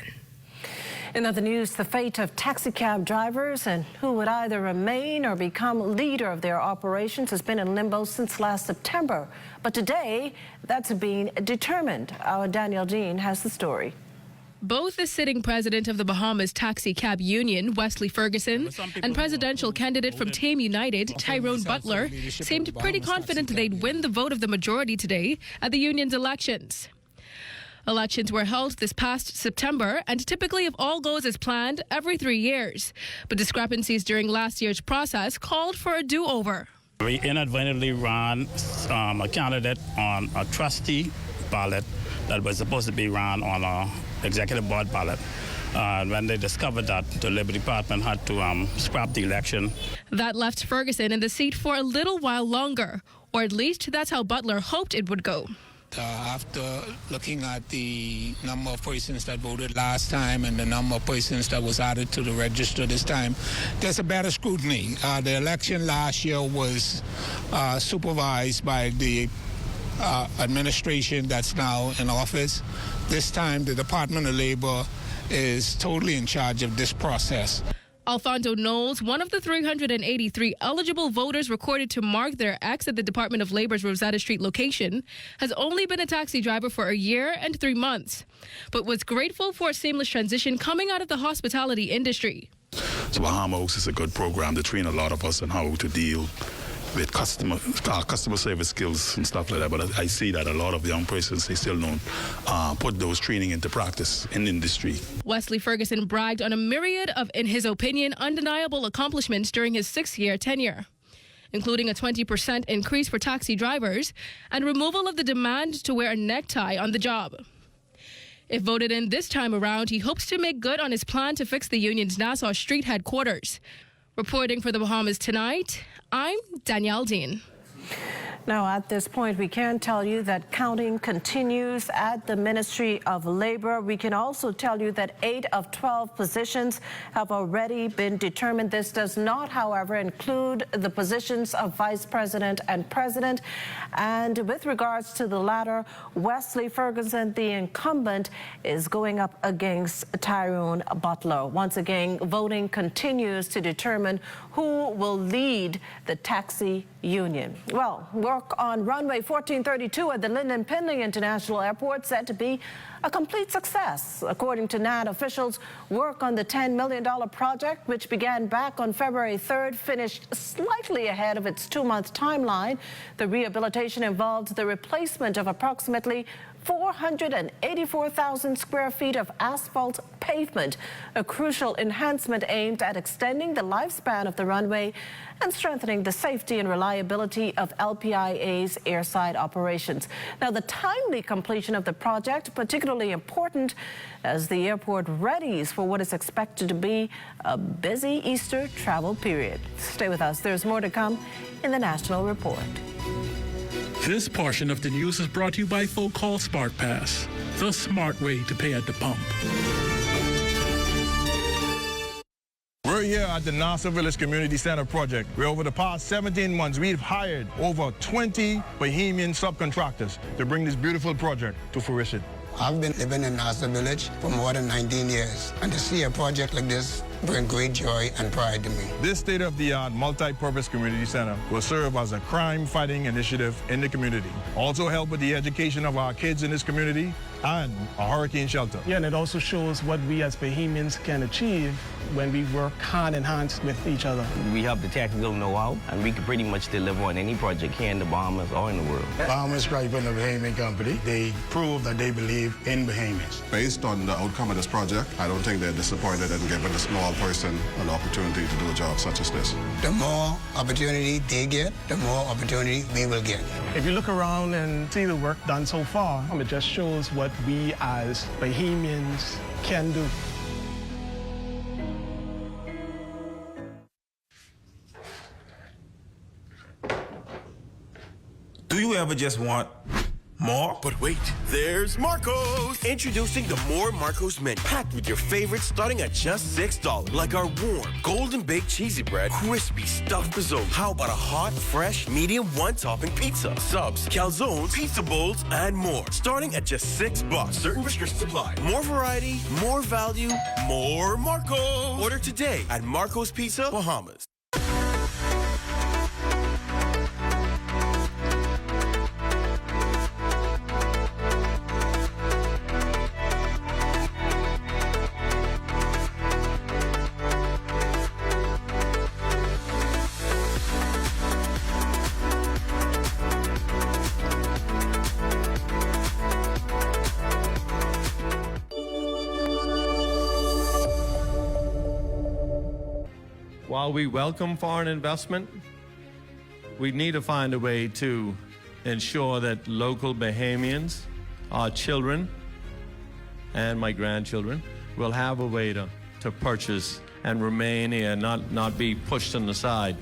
In other news, the fate of taxi cab drivers and who would either remain or become leader of their operations has been in limbo since last September. But today, that's being determined. Our Danielle Dean has the story. Both the sitting president of the Bahamas Taxi Cab Union, Wesley Ferguson, and presidential candidate from Tame United, Tyrone Butler, seemed pretty confident they'd win the vote of the majority today at the union's elections. Elections were held this past September, and typically, if all goes as planned, every 3 years. But discrepancies during last year's process called for a do-over. We inadvertently ran a candidate on a trustee ballot that was supposed to be run on a executive board ballot. When they discovered that, the Labor Department had to scrap the election. That left Ferguson in the seat for a little while longer, or at least that's how Butler hoped it would go. After looking at the number of persons that voted last time and the number of persons that was added to the register this time, there's a better scrutiny. The election last year was supervised by the administration that's now in office. This time, the Department of Labor is totally in charge of this process. Alfonso Knowles, one of the 383 eligible voters recorded to mark their X at the Department of Labor's Rosetta Street location, has only been a taxi driver for a year and 3 months, but was grateful for a seamless transition coming out of the hospitality industry. So Bahamas is a good program to train a lot of us on how to deal with customer service skills and stuff like that. But I see that a lot of young persons, they still don't put those training into practice in the industry. Wesley Ferguson bragged on a myriad of, in his opinion, undeniable accomplishments during his 6-year tenure, including a 20% increase for taxi drivers and removal of the demand to wear a necktie on the job. If voted in this time around, he hopes to make good on his plan to fix the union's Nassau Street headquarters. Reporting for the Bahamas Tonight, I'm Danielle Dean. Now, at this point, we can tell you that counting continues at the Ministry of Labor. We can also tell you that 8 of 12 positions have already been determined. This does not, however, include the positions of Vice President and President. And with regards to the latter, Wesley Ferguson, the incumbent, is going up against Tyrone Butler. Once again, voting continues to determine who will lead the taxi union. Well, work on runway 1432 at the Lyndon Pendling International Airport said to be a complete success. According to NAD officials, work on the $10 million project, which began back on February 3rd, finished slightly ahead of its 2-month timeline. The rehabilitation involved the replacement of approximately 484,000 square feet of asphalt pavement, a crucial enhancement aimed at extending the lifespan of the runway and strengthening the safety and reliability of LPIA's airside operations. Now, the timely completion of the project, particularly important as the airport readies for what is expected to be a busy Easter travel period. Stay with us. There's more to come in the National Report. This portion of the news is brought to you by Folk Call Smart Pass, the smart way to pay at the pump. We're here at the Nassau Village Community Center project, where over the past 17 months, we've hired over 20 Bahamian subcontractors to bring this beautiful project to fruition. I've been living in Nassau Village for more than 19 years, and to see a project like this bring great joy and pride to me. This state-of-the-art multi-purpose community center will serve as a crime-fighting initiative in the community. Also help with the education of our kids in this community and a hurricane shelter. Yeah, and it also shows what we as Bahamians can achieve when we work hand in hand with each other. We have the technical know-how, and we can pretty much deliver on any project here in the Bahamas or in the world. Bahamas Stripe and the Bahamian Company, they prove that they believe in Bahamians. Based on the outcome of this project, I don't think they're disappointed in giving a small person an opportunity to do a job such as this. The more opportunity they get, the more opportunity we will get. If you look around and see the work done so far, it just shows what we as Bahamians can do. Do you ever just want more? But wait, there's Marco's! Introducing the More Marco's menu, packed with your favorites starting at just $6. Like our warm, golden baked cheesy bread, crispy stuffed risotto. How about a hot, fresh, medium one-topping pizza, subs, calzones, pizza bowls, and more. Starting at just $6. Certain restrictions apply. More variety, more value, more Marco's. Order today at Marco's Pizza, Bahamas. While we welcome foreign investment, we need to find a way to ensure that local Bahamians, our children, and my grandchildren will have a way to purchase and remain here, not be pushed on the side.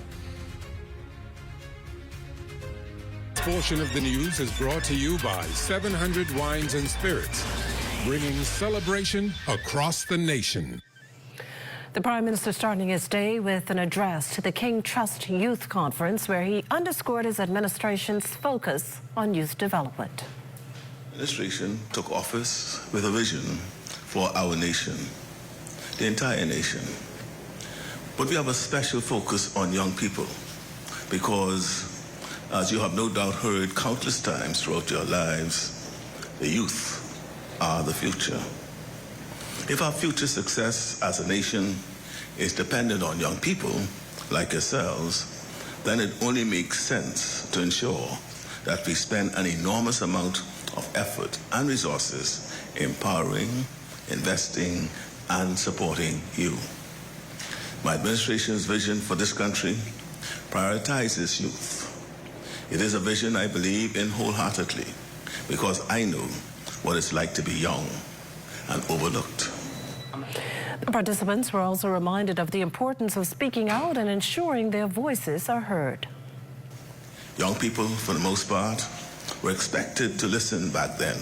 This portion of the news is brought to you by 700 Wines and Spirits, bringing celebration across the nation. The Prime Minister starting his day with an address to the King Trust Youth Conference, where he underscored his administration's focus on youth development. The administration took office with a vision for our nation, the entire nation. But we have a special focus on young people because, as you have no doubt heard countless times throughout your lives, the youth are the future. If our future success as a nation is dependent on young people like yourselves, then it only makes sense to ensure that we spend an enormous amount of effort and resources empowering, investing, and supporting you. My administration's vision for this country prioritizes youth. It is a vision I believe in wholeheartedly because I know what it's like to be young and overlooked. The participants were also reminded of the importance of speaking out and ensuring their voices are heard. Young people, for the most part, were expected to listen back then,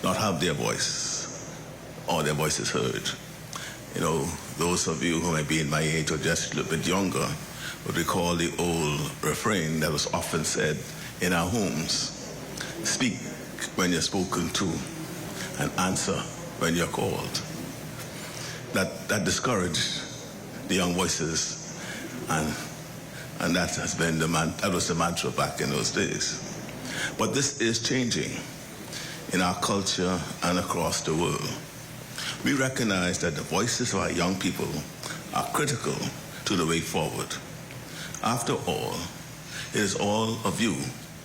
not have their voice or their voices heard. You know, those of you who may be in my age or just a little bit younger would recall the old refrain that was often said in our homes: speak when you're spoken to and answer when you're called. That discouraged the young voices, and that has been that was the mantra back in those days. But this is changing in our culture and across the world. We recognize that the voices of our young people are critical to the way forward. After all, it is all of you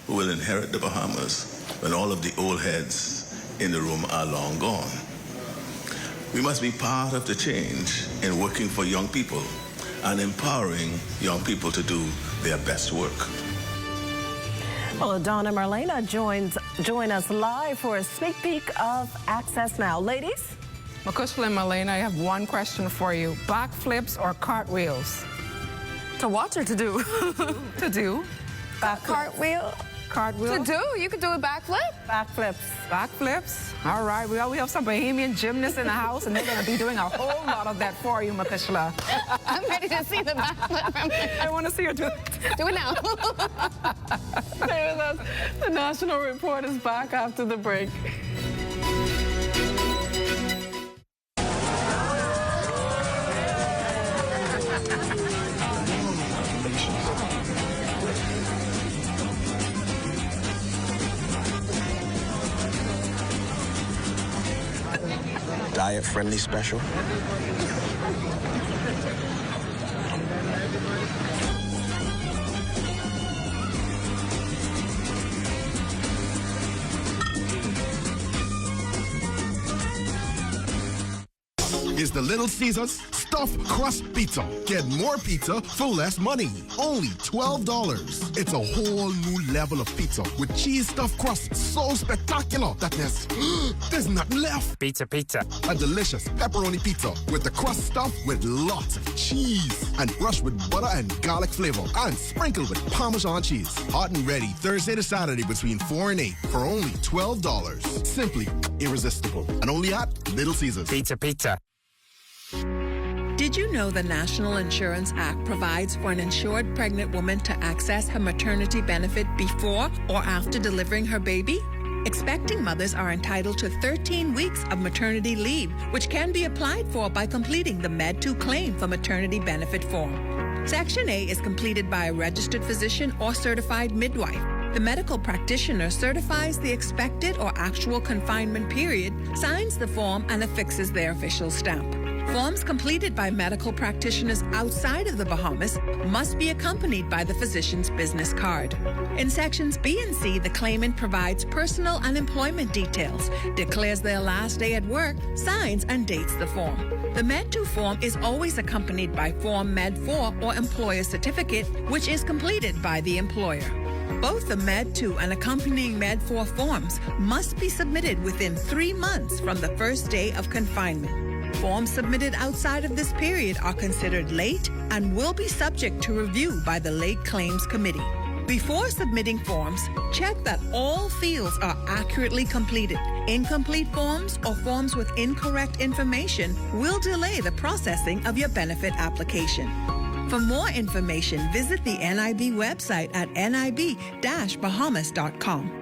who will inherit the Bahamas when all of the old heads in the room are long gone. We must be part of the change in working for young people and empowering young people to do their best work. Well, Dawn and Marlena join us live for a sneak peek of Access Now. Ladies? Makushla and Marlena, I have one question for you. Backflips or cartwheels? To watch or to do? To do. Cartwheel? Cartwheel? To do? You could do a backflip? Backflips. Backflips? All right. We have some Bahamian gymnasts in the house, and they're going to be doing a whole lot of that for you, Makushla. I'm ready to see the backflip. I want to see her do it. Do it now. Stay with us. The National Report is back after the break. Diet-friendly special. Is the Little Caesars Stuffed Crust Pizza. Get more pizza for less money. Only $12. It's a whole new level of pizza with cheese stuffed crust so spectacular that there's nothing left. Pizza. A delicious pepperoni pizza with the crust stuffed with lots of cheese and brushed with butter and garlic flavor and sprinkled with Parmesan cheese. Hot and ready Thursday to Saturday between 4 and 8 for only $12. Simply irresistible. And only at Little Caesars. Pizza. Did you know the National Insurance Act provides for an insured pregnant woman to access her maternity benefit before or after delivering her baby? Expecting mothers are entitled to 13 weeks of maternity leave, which can be applied for by completing the Med-2 claim for maternity benefit form. Section A is completed by a registered physician or certified midwife. The medical practitioner certifies the expected or actual confinement period, signs the form, and affixes their official stamp. Forms completed by medical practitioners outside of the Bahamas must be accompanied by the physician's business card. In sections B and C, the claimant provides personal and employment details, declares their last day at work, signs and dates the form. The Med-2 form is always accompanied by Form Med-4 or Employer Certificate, which is completed by the employer. Both the Med-2 and accompanying Med-4 forms must be submitted within 3 months from the first day of confinement. Forms submitted outside of this period are considered late and will be subject to review by the Late Claims Committee. Before submitting forms, check that all fields are accurately completed. Incomplete forms or forms with incorrect information will delay the processing of your benefit application. For more information, visit the NIB website at nib-bahamas.com.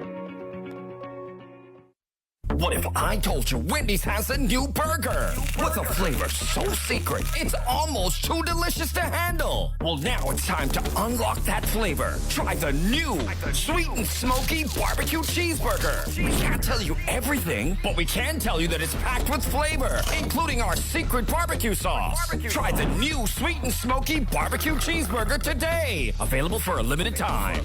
What if I told you Wendy's has a new burger? With a flavor so secret, it's almost too delicious to handle. Well, now it's time to unlock that flavor. Try the new Sweet and Smoky Barbecue Cheeseburger. We can't tell you everything, but we can tell you that it's packed with flavor, including our secret barbecue sauce. Try the new Sweet and Smoky Barbecue Cheeseburger today. Available for a limited time.